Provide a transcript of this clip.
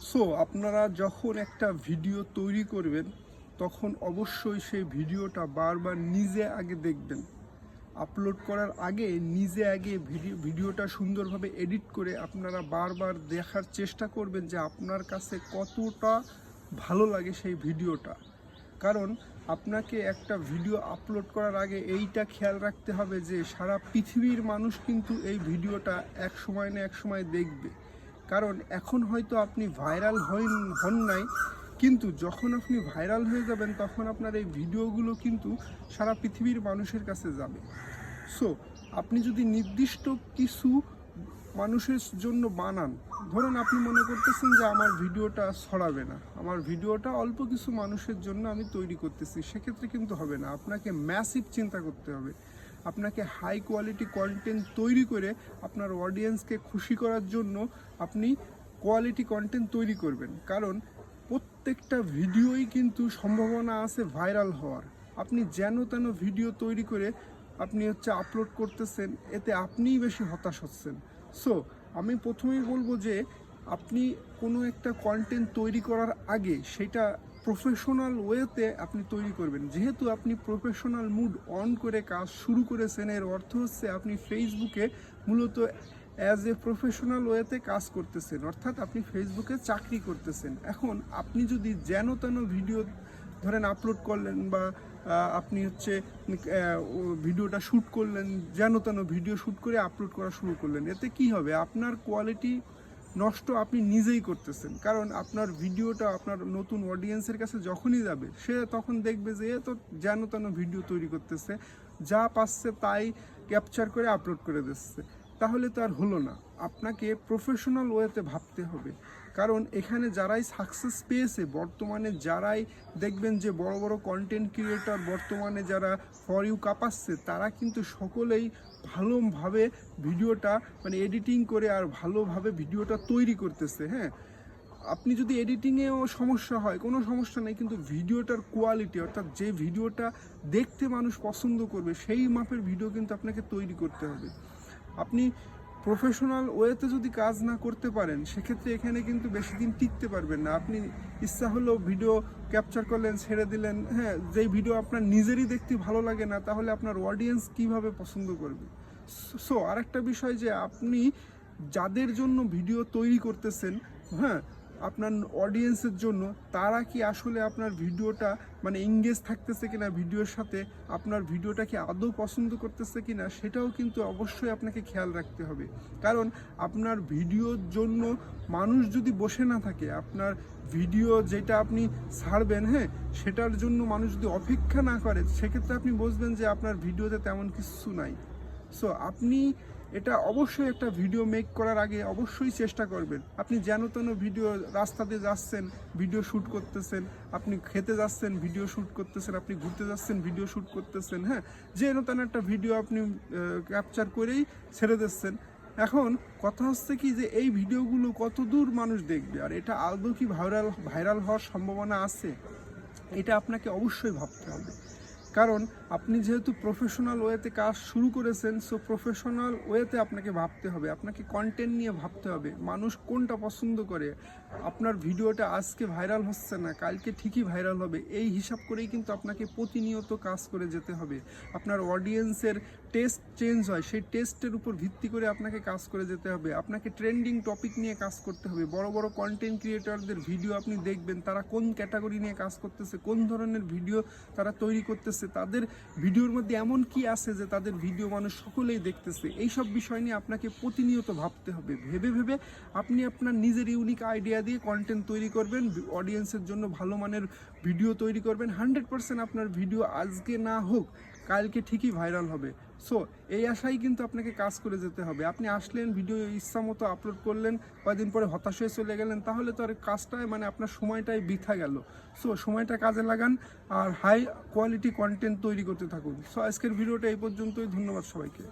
So আপনারা যখন একটা ভিডিও তৈরি করবেন তখন অবশ্যই সেই ভিডিওটা বারবার নিজে আগে দেখবেন। আপলোড করার আগে নিজে আগে ভিডিওটা সুন্দরভাবে এডিট করে আপনারা বারবার দেখার চেষ্টা করবেন যে আপনার কাছে কতটা ভালো লাগে সেই ভিডিওটা। কারণ আপনাকে একটা ভিডিও আপলোড করার আগে এইটা খেয়াল রাখতে হবে যে সারা পৃথিবীর মানুষ কিন্তু এই ভিডিওটা এক সময় না এক সময় দেখবে। কারণ এখন হয়তো আপনি ভাইরাল হন নাই, কিন্তু যখন আপনি ভাইরাল হয়ে যাবেন তখন আপনার এই ভিডিওগুলো কিন্তু সারা পৃথিবীর মানুষের কাছে যাবে। সো আপনি যদি নির্দিষ্ট কিছু মানুষের জন্য বানান, ধরুন আপনি মনে করতেছেন যে আমার ভিডিওটা ছড়াবে না, আমার ভিডিওটা অল্প কিছু মানুষের জন্য আমি তৈরি করতেছি, সেক্ষেত্রে কিন্তু হবে না। আপনাকে ম্যাসিভ চিন্তা করতে হবে। আপনাকে হাই কোয়ালিটি কন্টেন্ট তৈরি করে আপনার অডিয়েন্সকে খুশি করার জন্য আপনি কোয়ালিটি কন্টেন্ট তৈরি করবেন। কারণ প্রত্যেকটা ভিডিওই কিন্তু সম্ভাবনা আছে ভাইরাল হওয়ার। আপনি যেন তেন ভিডিও তৈরি করে আপনি আপলোড করতেছেন, এতে আপনিই বেশি হতাশ হচ্ছেন। সো আমি প্রথমেই বলবো যে আপনি কোনো একটা কন্টেন্ট তৈরি করার আগে সেটা প্রফেশনাল ওয়েতে আপনি তৈরি করবেন। যেহেতু আপনি প্রফেশনাল মুড অন করে কাজ শুরু করেছেন, এর অর্থ হচ্ছে আপনি ফেসবুকে মূলত অ্যাজ এ প্রফেশনাল ওয়েতে কাজ করতেছেন, অর্থাৎ আপনি ফেসবুকে চাকরি করতেছেন। এখন আপনি যদি যেন তেন ভিডিও ধরেন আপলোড করলেন বা আপনি ভিডিওটা শ্যুট করলেন, যেন তেন ভিডিও শ্যুট করে আপলোড করা শুরু করলেন, এতে কি হবে? আপনার কোয়ালিটি নষ্ট আপনি নিজেই করতেছেন। কারণ আপনার ভিডিওটা আপনার নতুন অডিয়েন্সের কাছে যখনই যাবে, সে তখন দেখবে যে এ তো যেন তেন ভিডিও তৈরি করতেছে, যা পাচ্ছে তাই ক্যাপচার করে আপলোড করে দিচ্ছে, তাহলে তো আর হলো না। আপনাকে প্রফেশনাল ওয়েতে ভাবতে হবে। কারণ এখানে যারাই সাকসেস পেয়েছে বর্তমানে, যারাই দেখবেন যে বড় বড় কন্টেন্ট ক্রিয়েটর বর্তমানে যারা ফর ইউ কাঁপাচ্ছে, তারা কিন্তু সকলেই ভালোভাবে ভিডিওটা এডিটিং করে আর ভালোভাবে ভিডিওটা তৈরি করতেছে। হ্যাঁ, আপনি যদি এডিটিংয়েও সমস্যা হয় কোনো সমস্যা নেই, কিন্তু ভিডিওটার কোয়ালিটি, অর্থাৎ যে ভিডিওটা দেখতে মানুষ পছন্দ করবে সেই মাপের ভিডিও কিন্তু আপনাকে তৈরি করতে হবে। আপনি প্রফেশনাল ওয়েতে যদি কাজ না করতে পারেন, সেক্ষেত্রে এখানে কিন্তু বেশি দিন টিকতে পারবেন না। আপনি ইচ্ছা হলেও ভিডিও ক্যাপচার করলেন, ছেড়ে দিলেন, হ্যাঁ, যেই ভিডিও আপনার নিজেরই দেখতে ভালো লাগে না, তাহলে আপনার অডিয়েন্স কিভাবে পছন্দ করবে? সো আরেকটা বিষয় যে আপনি যাদের জন্য ভিডিও তৈরি করতেছেন, হ্যাঁ, আপনার অডিয়েন্সের জন্য, তারা কি আসলে আপনার ভিডিওটা এঙ্গেজ থাকতেছে কিনা ভিডিওর সাথে, আপনার ভিডিওটা কি আদৌ পছন্দ করতেছে কিনা, সেটাও কিন্তু অবশ্যই আপনাকে খেয়াল রাখতে হবে। কারণ আপনার ভিডিওর জন্য মানুষ যদি বসে না থাকে, আপনার ভিডিও যেটা আপনি ছাড়বেন, হ্যাঁ, সেটার জন্য মানুষ যদি অপেক্ষা না করে, সেক্ষেত্রে আপনি বুঝবেন যে আপনার ভিডিওতে তেমন কিছু নাই। সো আপনি এটা অবশ্যই একটা ভিডিও মেক করার আগে অবশ্যই চেষ্টা করবেন। আপনি যেন তেন ভিডিও, রাস্তাতে যাচ্ছেন ভিডিও শ্যুট করতেছেন, আপনি খেতে যাচ্ছেন ভিডিও শ্যুট করতেছেন, আপনি ঘুরতে যাচ্ছেন ভিডিও শ্যুট করতেছেন, হ্যাঁ, যেন তেন একটা ভিডিও আপনি ক্যাপচার করেই ছেড়ে দিচ্ছেন। এখন কথা হচ্ছে কি যে এই ভিডিওগুলো কত দূর মানুষ দেখবে, আর এটা আদৌ কি ভাইরাল হওয়ার সম্ভাবনা আছে, এটা আপনাকে অবশ্যই ভাবতে হবে। কারণ আপনি যেহেতু প্রফেশনাল ওয়েতে কাজ শুরু করেছেন, সো প্রফেশনাল ওয়েতে আপনাকে ভাবতে হবে, আপনাকে কন্টেন্ট নিয়ে ভাবতে হবে, মানুষ কোনটা পছন্দ করে। আপনার ভিডিওটা আজকে ভাইরাল হচ্ছে না, কালকে ঠিকই ভাইরাল হবে, এই হিসাব করেই কিন্তু আপনাকে প্রতিনিয়ত কাজ করে যেতে হবে। আপনার অডিয়েন্সের টেস্ট চেঞ্জ হয়, সেই টেস্টের উপর ভিত্তি করে আপনাকে কাজ করে যেতে হবে। আপনাকে ট্রেন্ডিং টপিক নিয়ে কাজ করতে হবে। বড় বড় কন্টেন্ট ক্রিয়েটরদের ভিডিও আপনি দেখবেন, তারা কোন ক্যাটাগরি নিয়ে কাজ করতেছে, কোন ধরনের ভিডিও তারা তৈরি করতেছে, তাদের ভিডিওর মধ্যে এমন কি আছে যে তাদের ভিডিও মানুষ সকলেই দেখতেছে। এই সব বিষয় নিয়ে আপনাকে প্রতিনিয়ত ভাবতে হবে। ভেবে ভেবে আপনি আপনার নিজের ইউনিক আইডিয়া দিয়ে কন্টেন্ট তৈরি করবেন, অডিয়েন্সের জন্য ভালো মানের ভিডিও তৈরি করবেন। 100% আপনার ভিডিও আজকে না হোক কালকে ঠিকই ভাইরাল হবে। সো এই আশাই কিন্তু আপনাকে কাজ করে যেতে হবে। আপনি আসলেন, ভিডিও ইচ্ছা মতো আপলোড করলেন, কয়েকদিন পরে হতাশ হয়ে চলে গেলেন, তাহলে তো আর কাজটাই আপনার সময়টাই বৃথা গেল। সো সময়টা কাজে লাগান আর হাই কোয়ালিটি কন্টেন্ট তৈরি করতে থাকুন। সো আজকের ভিডিওটা এই পর্যন্তই। ধন্যবাদ সবাইকে।